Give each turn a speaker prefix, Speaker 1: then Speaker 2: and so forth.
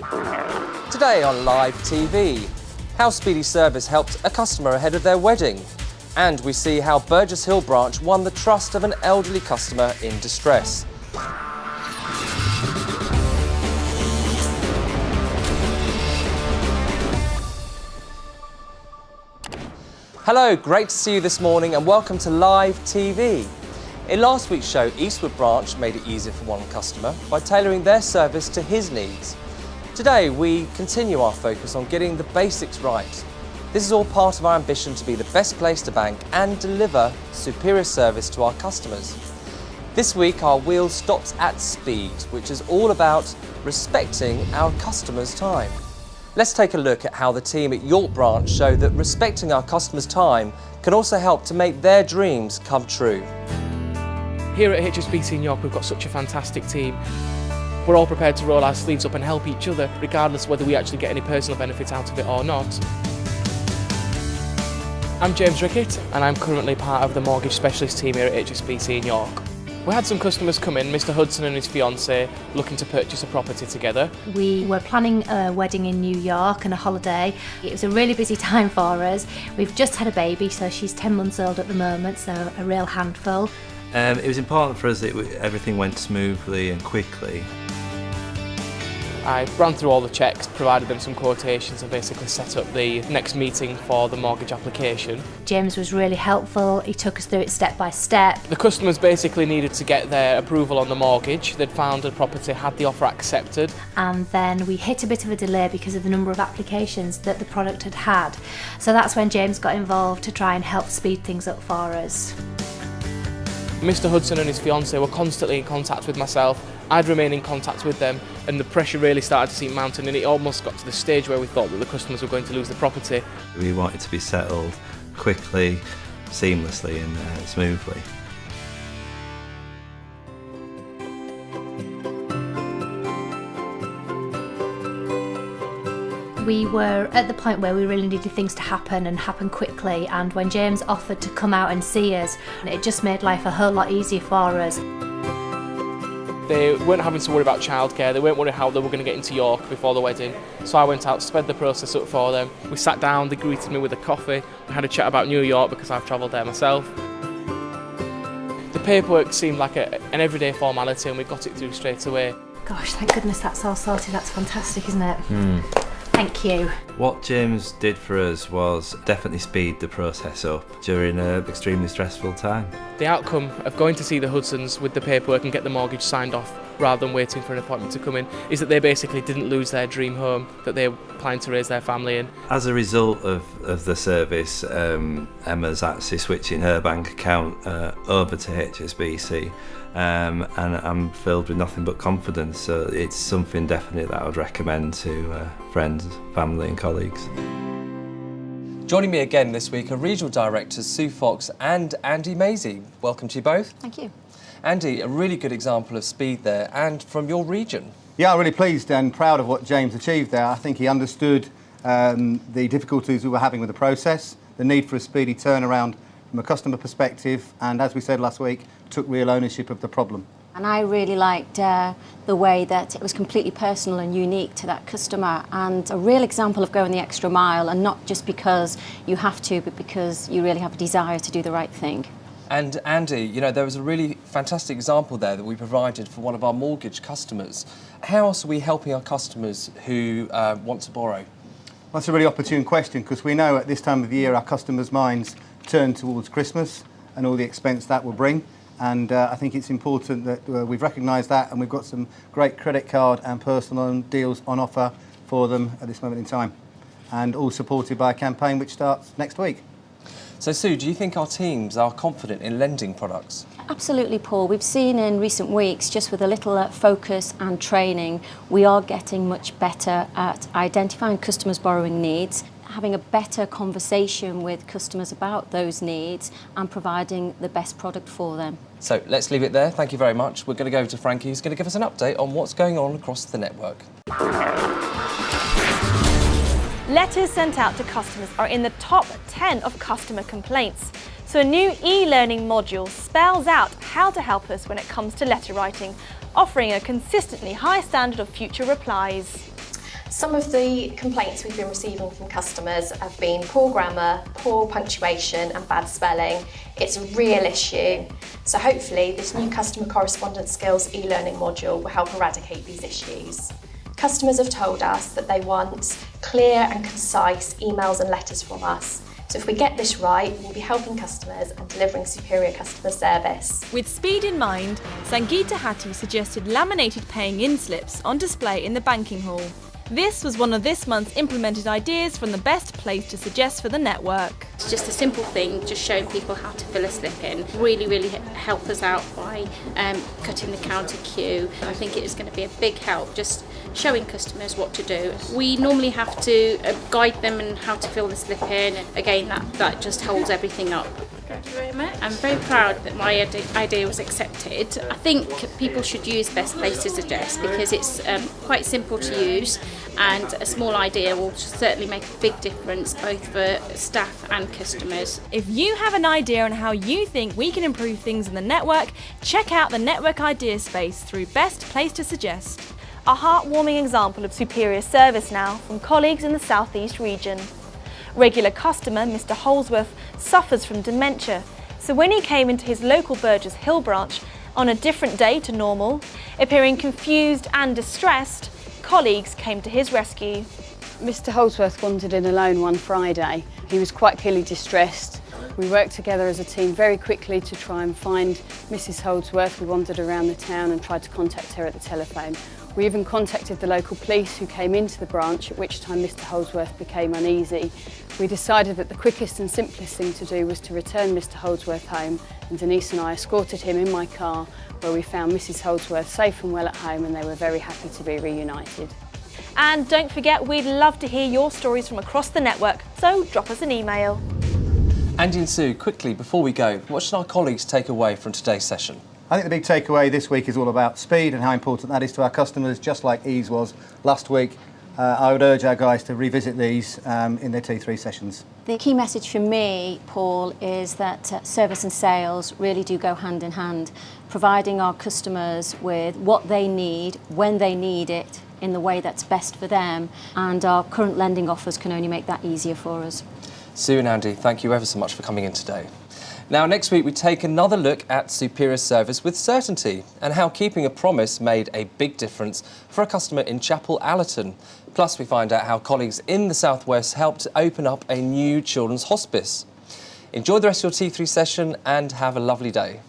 Speaker 1: Today on Live TV, how speedy service helped a customer ahead of their wedding. And we see how Burgess Hill branch won the trust of an elderly customer in distress. Hello, great to see you this morning and welcome to Live TV. In last week's show, Eastwood branch made it easier for one customer by tailoring their service to his needs. Today, we continue our focus on getting the basics right. This is all part of our ambition to be the best place to bank and deliver superior service to our customers. This week, our wheel stops at speed, which is all about respecting our customers' time. Let's take a look at how the team at York branch show that respecting our customers' time can also help to make their dreams come true.
Speaker 2: Here at HSBC in York, we've got such a fantastic team. We're all prepared to roll our sleeves up and help each other, regardless of whether we actually get any personal benefit out of it or not. I'm James Rickett, and I'm currently part of the mortgage specialist team here at HSBC in York. We had some customers come in, Mr Hudson and his fiancée, looking to purchase a property together.
Speaker 3: We were planning a wedding in New York and a holiday. It was a really busy time for us. We've just had a baby, so she's 10 months old at the moment, so a real handful.
Speaker 4: It was important for us that everything went smoothly and quickly.
Speaker 2: I ran through all the checks, provided them some quotations and basically set up the next meeting for the mortgage application.
Speaker 3: James was really helpful. He took us through it step by step.
Speaker 2: The customers basically needed to get their approval on the mortgage. They'd found a property, had the offer accepted.
Speaker 3: And then we hit a bit of a delay because of the number of applications that the product had had. So that's when James got involved to try and help speed things up for us.
Speaker 2: Mr Hudson and his fiancée were constantly in contact with myself. I'd remain in contact with them, and the pressure really started to seem mounting, and it almost got to the stage where we thought that the customers were going to lose the property.
Speaker 4: We wanted to be settled quickly, seamlessly and smoothly.
Speaker 3: We were at the point where we really needed things to happen and happen quickly, and when James offered to come out and see us, it just made life a whole lot easier for us.
Speaker 2: They weren't having to worry about childcare, they weren't worried how they were going to get into York before the wedding. So I went out, sped the process up for them. We sat down, they greeted me with a coffee, we had a chat about New York because I've travelled there myself. The paperwork seemed like an everyday formality and we got it through straight away.
Speaker 3: Gosh, thank goodness that's all sorted. That's fantastic, isn't it? Thank you.
Speaker 4: What James did for us was definitely speed the process up during an extremely stressful time.
Speaker 2: The outcome of going to see the Hudsons with the paperwork and get the mortgage signed off rather than waiting for an appointment to come in is that they basically didn't lose their dream home that they were planning to raise their family in.
Speaker 4: As a result of the service, Emma's actually switching her bank account over to HSBC. And I'm filled with nothing but confidence, so it's something definitely that I would recommend to friends, family and colleagues.
Speaker 1: Joining me again this week are Regional Directors Sue Fox and Andy Maisie. Welcome to you both.
Speaker 5: Thank you.
Speaker 1: Andy, a really good example of speed there, and from your region.
Speaker 6: Yeah, I'm really pleased and proud of what James achieved there. I think he understood the difficulties we were having with the process, the need for a speedy turnaround from a customer perspective, and as we said last week, took real ownership of the problem.
Speaker 5: And I really liked the way that it was completely personal and unique to that customer, and a real example of going the extra mile, and not just because you have to, but because you really have a desire to do the right thing.
Speaker 1: And Andy, you know, there was a really fantastic example there that we provided for one of our mortgage customers. How else are we helping our customers who want to borrow?
Speaker 6: That's a really opportune question, because we know at this time of the year our customers' minds turn towards Christmas and all the expense that will bring. And I think it's important that we've recognised that, and we've got some great credit card and personal loan deals on offer for them at this moment in time. And all supported by a campaign which starts next week.
Speaker 1: So Sue, do you think our teams are confident in lending products?
Speaker 5: Absolutely, Paul. We've seen in recent weeks, just with a little focus and training, we are getting much better at identifying customers' borrowing needs, having a better conversation with customers about those needs and providing the best product for them.
Speaker 1: So let's leave it there. Thank you very much. We're going to go to Frankie, who's going to give us an update on what's going on across the network.
Speaker 7: Letters sent out to customers are in the top 10 of customer complaints. So a new e-learning module spells out how to help us when it comes to letter writing, offering a consistently high standard of future replies.
Speaker 8: Some of the complaints we've been receiving from customers have been poor grammar, poor punctuation and bad spelling. It's a real issue. So hopefully this new customer correspondence skills e-learning module will help eradicate these issues. Customers have told us that they want clear and concise emails and letters from us. So if we get this right, we'll be helping customers and delivering superior customer service.
Speaker 7: With speed in mind, Sangeeta Hattie suggested laminated paying-in slips on display in the banking hall. This was one of this month's implemented ideas from the best place to suggest for the network.
Speaker 9: It's just a simple thing, just showing people how to fill a slip in. Really help us out by cutting the counter queue. I think it is going to be a big help, just showing customers what to do. We normally have to guide them in how to fill the slip in. Again, that just holds everything up. Thank you very much. I'm very proud that my idea was accepted. I think people should use Best Place to Suggest because it's quite simple to use, and a small idea will certainly make a big difference both for staff and customers.
Speaker 7: If you have an idea on how you think we can improve things in the network, check out the Network Idea Space through Best Place to Suggest. A heartwarming example of superior service now from colleagues in the South East region. Regular customer Mr Holsworth suffers from dementia, so when he came into his local Burgess Hill branch on a different day to normal, appearing confused and distressed, colleagues came to his rescue.
Speaker 10: Mr Holsworth wandered in alone one Friday. He was quite clearly distressed. We worked together as a team very quickly to try and find Mrs Holsworth. We wandered around the town and tried to contact her at the telephone. We even contacted the local police who came into the branch, at which time Mr Holsworth became uneasy. We decided that the quickest and simplest thing to do was to return Mr Holsworth home, and Denise and I escorted him in my car, where we found Mrs Holsworth safe and well at home, and they were very happy to be reunited.
Speaker 7: And don't forget, we'd love to hear your stories from across the network, so drop us an email.
Speaker 1: Andy and Sue, quickly, before we go, what should our colleagues take away from today's session?
Speaker 6: I think the big takeaway this week is all about speed and how important that is to our customers, just like ease was last week. I would urge our guys to revisit these in their T3 sessions.
Speaker 5: The key message for me, Paul, is that service and sales really do go hand in hand, providing our customers with what they need, when they need it, in the way that's best for them, and our current lending offers can only make that easier for us.
Speaker 1: Sue and Andy, thank you ever so much for coming in today. Now, next week we take another look at superior service with certainty and how keeping a promise made a big difference for a customer in Chapel Allerton. Plus, we find out how colleagues in the South West helped open up a new children's hospice. Enjoy the rest of your T3 session and have a lovely day.